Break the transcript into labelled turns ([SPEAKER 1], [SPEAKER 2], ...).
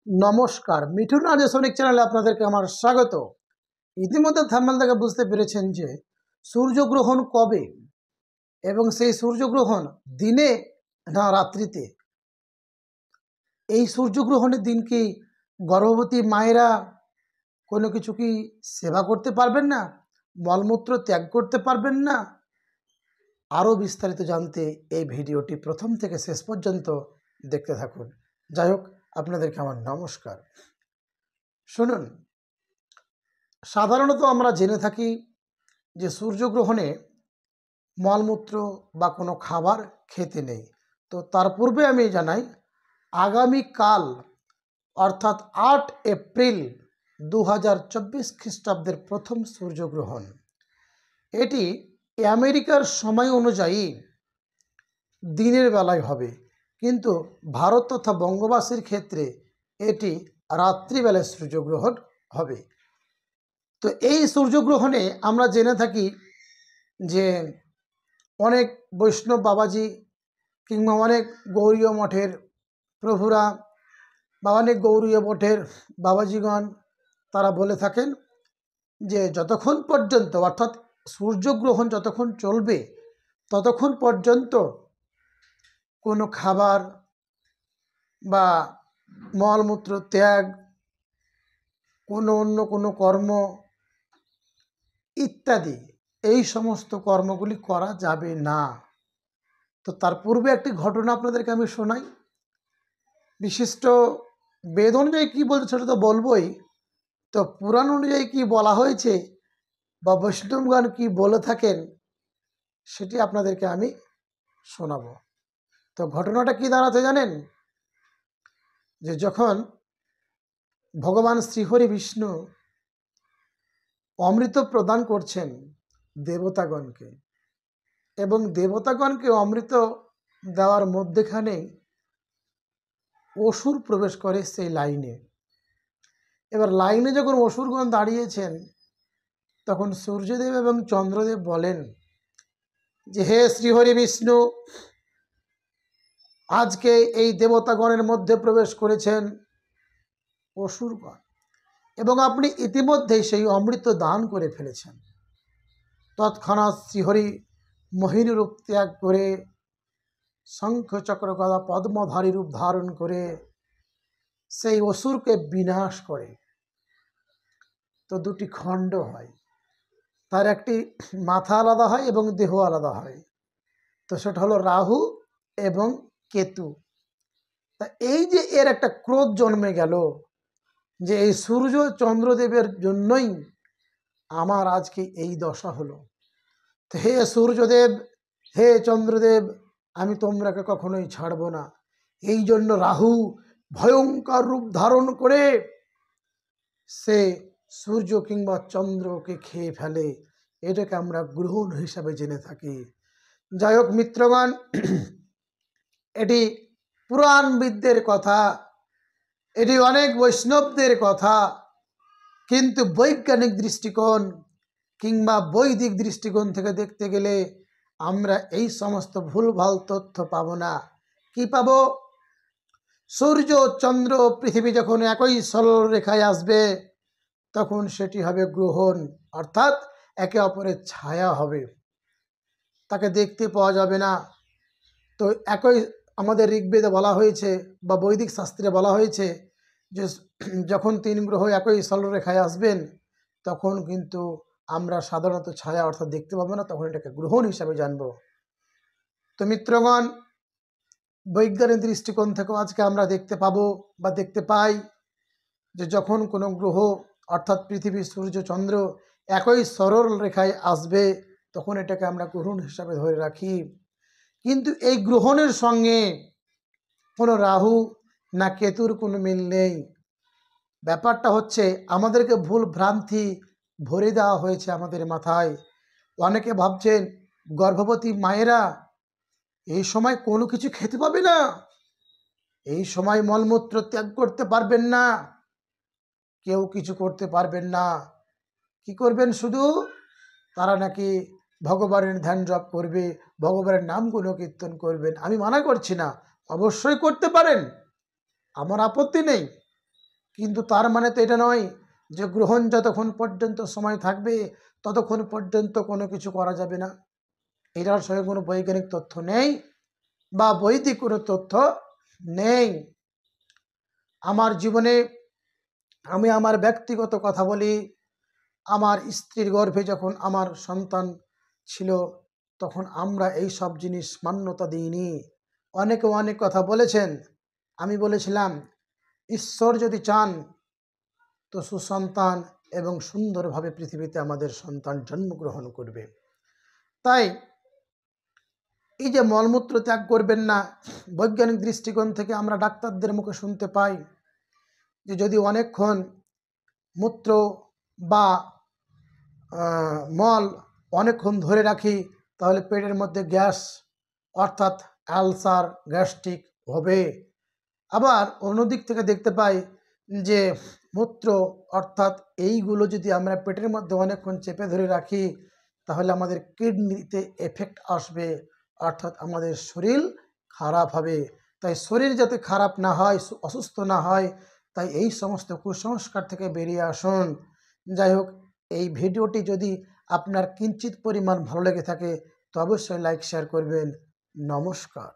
[SPEAKER 1] নমস্কার, মিঠুন রাজসনিক চ্যানেলে আপনাদেরকে আমার স্বাগত। ইতিমধ্যে থাম্বনেল থেকে বুঝতে পেরেছেন যে সূর্যগ্রহণ কবে এবং সেই সূর্যগ্রহণ দিনে না রাত্রিতে। এই সূর্যগ্রহণের দিন কি গর্ভবতী মায়েরা কোনো কিছু কি সেবা করতে পারবেন না, মলমূত্র ত্যাগ করতে পারবেন না? আরও বিস্তারিত জানতে এই ভিডিওটি প্রথম থেকে শেষ পর্যন্ত দেখতে থাকুন। যাই হোক, আপনাদেরকে আমার নমস্কার। শুনুন, সাধারণত আমরা জেনে থাকি যে সূর্যগ্রহণে মলমূত্র বা কোনো খাবার খেতে নেই। তো তার পূর্বে আমি জানাই, আগামীকাল অর্থাৎ 8 এপ্রিল 2024 খ্রিস্টাব্দের প্রথম সূর্যগ্রহণ। এটি আমেরিকার সময় অনুযায়ী দিনের বেলায় হবে, কিন্তু ভারত তথা বঙ্গবাসীর ক্ষেত্রে এটি রাত্রিবেলায় সূর্যগ্রহণ হবে। তো এই সূর্যগ্রহণে আমরা জেনে থাকি যে অনেক বৈষ্ণব বাবাজি কিংবা অনেক গৌরীয় মঠের প্রভুরা বা অনেক গৌরীয় মঠের বাবাজিগণ তারা বলে থাকেন যে যতক্ষণ পর্যন্ত, অর্থাৎ সূর্যগ্রহণ যতক্ষণ চলবে ততক্ষণ পর্যন্ত কোনো খাবার বা মলমূত্র ত্যাগ, অন্য কোনো কর্ম ইত্যাদি এই সমস্ত কর্মগুলি করা যাবে না। তো তার পূর্বে একটি ঘটনা আপনাদেরকে আমি শোনাই। বিশিষ্ট বেদ অনুযায়ী কী বলছে সেটা তো বলবই, তো পুরাণ অনুযায়ী কী বলা হয়েছে বা বৈষ্ণবগণ কী বলে থাকেন সেটি আপনাদেরকে আমি শোনাব। তো ঘটনাটা কি দাঁড়াতে জানেন, যে যখন ভগবান শ্রীহরি বিষ্ণু অমৃত প্রদান করছেন দেবতাগণকে, এবং দেবতাগণকে অমৃত দেওয়ার মধ্যেখানেই অসুর প্রবেশ করে সেই লাইনে। এবার লাইনে যখন অসুরগণ দাঁড়িয়েছেন, তখন সূর্যদেব এবং চন্দ্রদেব বলেন যে হে শ্রীহরি বিষ্ণু, আজকে এই দেবতাগণের মধ্যে প্রবেশ করেছেন অসুরগণ, এবং আপনি ইতিমধ্যেই সেই অমৃত দান করে ফেলেছেন। তৎক্ষণাৎ শ্রীহরি মোহিনী রূপ ত্যাগ করে শঙ্খ চক্র গদা পদ্মধারী রূপ ধারণ করে সেই অসুরকে বিনাশ করে। তো দুটি খণ্ড হয়, তার একটি মাথা আলাদা হয় এবং দেহ আলাদা হয়। তো সেটা হলো রাহু এবং কেতু। তা এই যে এর একটা ক্রোধ জন্মে গেল যে এই সূর্য চন্দ্রদেবের জন্যই আমার আজকে এই দশা হলো। তো হে সূর্যদেব, হে চন্দ্রদেব, আমি তোমরাকে কখনোই ছাড়ব না। এই জন্য রাহু ভয়ঙ্কর রূপ ধারণ করে সে সূর্য কিংবা চন্দ্রকে খেয়ে ফেলে। এটাকে আমরা গ্রহণ হিসাবে জেনে থাকি। যাই হোক মিত্রগণ, এটি পুরাণবিদদের কথা, এটি অনেক বৈষ্ণবদের কথা, কিন্তু বৈজ্ঞানিক দৃষ্টিকোণ কিংবা বৈদিক দৃষ্টিকোণ থেকে দেখতে গেলে আমরা এই সমস্ত ভুলভাল তথ্য পাব না। কি পাব? সূর্য চন্দ্র পৃথিবী যখন একই সরল রেখায় আসবে তখন সেটি হবে গ্রহণ, অর্থাৎ একে অপরের ছায়া হবে, তাকে দেখতে পাওয়া যাবে না। তো একই আমাদের ঋগ্বেদে বলা হয়েছে বা বৈদিক শাস্ত্রে বলা হয়েছে যে যখন তিন গ্রহ একই সরলরেখায় আসবেন তখন কিন্তু আমরা সাধারণত ছায়া অর্থাৎ দেখতে পাবো না, তখন এটাকে গ্রহণ হিসাবে জানব। তো মিত্রগণ, বৈজ্ঞানিক দৃষ্টিকোণ থেকেও আজকে আমরা দেখতে পাবো বা দেখতে পাই যে যখন কোনো গ্রহ অর্থাৎ পৃথিবী সূর্য চন্দ্র একই সরল রেখায় আসবে তখন এটাকে আমরা গ্রহণ হিসাবে ধরে রাখি। কিন্তু এই গ্রহণের সঙ্গে কোনো রাহু না কেতুর কোনো মিল নেই। ব্যাপারটা হচ্ছে আমাদেরকে ভুল ভ্রান্তি ভরে দেওয়া হয়েছে আমাদের মাথায়। অনেকে ভাবছেন গর্ভবতী মায়েরা এই সময় কোনো কিছু খেতে পাবে না, এই সময় মলমূত্র ত্যাগ করতে পারবেন না, কেউ কিছু করতে পারবেন না। কি করবেন? শুধু তারা নাকি ভগবানের ধ্যান জপ করবে, ভগবানের নামগুলো কীর্তন করবেন। আমি মানা করছি না, অবশ্যই করতে পারেন, আমার আপত্তি নেই, কিন্তু তার মানে তো এটা নয় যে গ্রহণ যতক্ষণ পর্যন্ত সময় থাকবে ততক্ষণ পর্যন্ত কোনো কিছু করা যাবে না। এটার সঙ্গে কোনো বৈজ্ঞানিক তথ্য নেই বা বৈদিক কোনো তথ্য নেই। আমার জীবনে আমি আমার ব্যক্তিগত কথা বলি, আমার স্ত্রীর গর্ভে যখন আমার সন্তান ছিল তখন আমরা এই সব জিনিস মান্যতা দিইনি। অনেকে অনেক কথা বলেছেন, আমি বলেছিলাম ঈশ্বর যদি চান তো সুসন্তান এবং সুন্দরভাবে পৃথিবীতে আমাদের সন্তান জন্মগ্রহণ করবে। তাই এই যে মলমূত্র ত্যাগ করবেন না, বৈজ্ঞানিক দৃষ্টিকোণ থেকে আমরা ডাক্তারদের মুখে শুনতে পাই যে যদি অনেকক্ষণ মূত্র বা মল অনেকক্ষণ ধরে রাখি তাহলে পেটের মধ্যে গ্যাস অর্থাৎ আলসার গ্যাস্ট্রিক হবে। আবার অন্যদিক থেকে দেখতে পাই যে মূত্র অর্থাৎ এইগুলো যদি আমরা পেটের মধ্যে অনেকক্ষণ চেপে ধরে রাখি তাহলে আমাদের কিডনিতে এফেক্ট আসবে, অর্থাৎ আমাদের শরীর খারাপ হবে। তাই শরীর যাতে খারাপ না হয়, অসুস্থ না হয়, তাই এই সমস্ত কুসংস্কার থেকে বেরিয়ে আসুন। যাই হোক, এই ভিডিওটি যদি আপনার কিঞ্চিত পরিমাণ ভালো লেগে থাকে তো অবশ্যই লাইক শেয়ার করবেন। নমস্কার।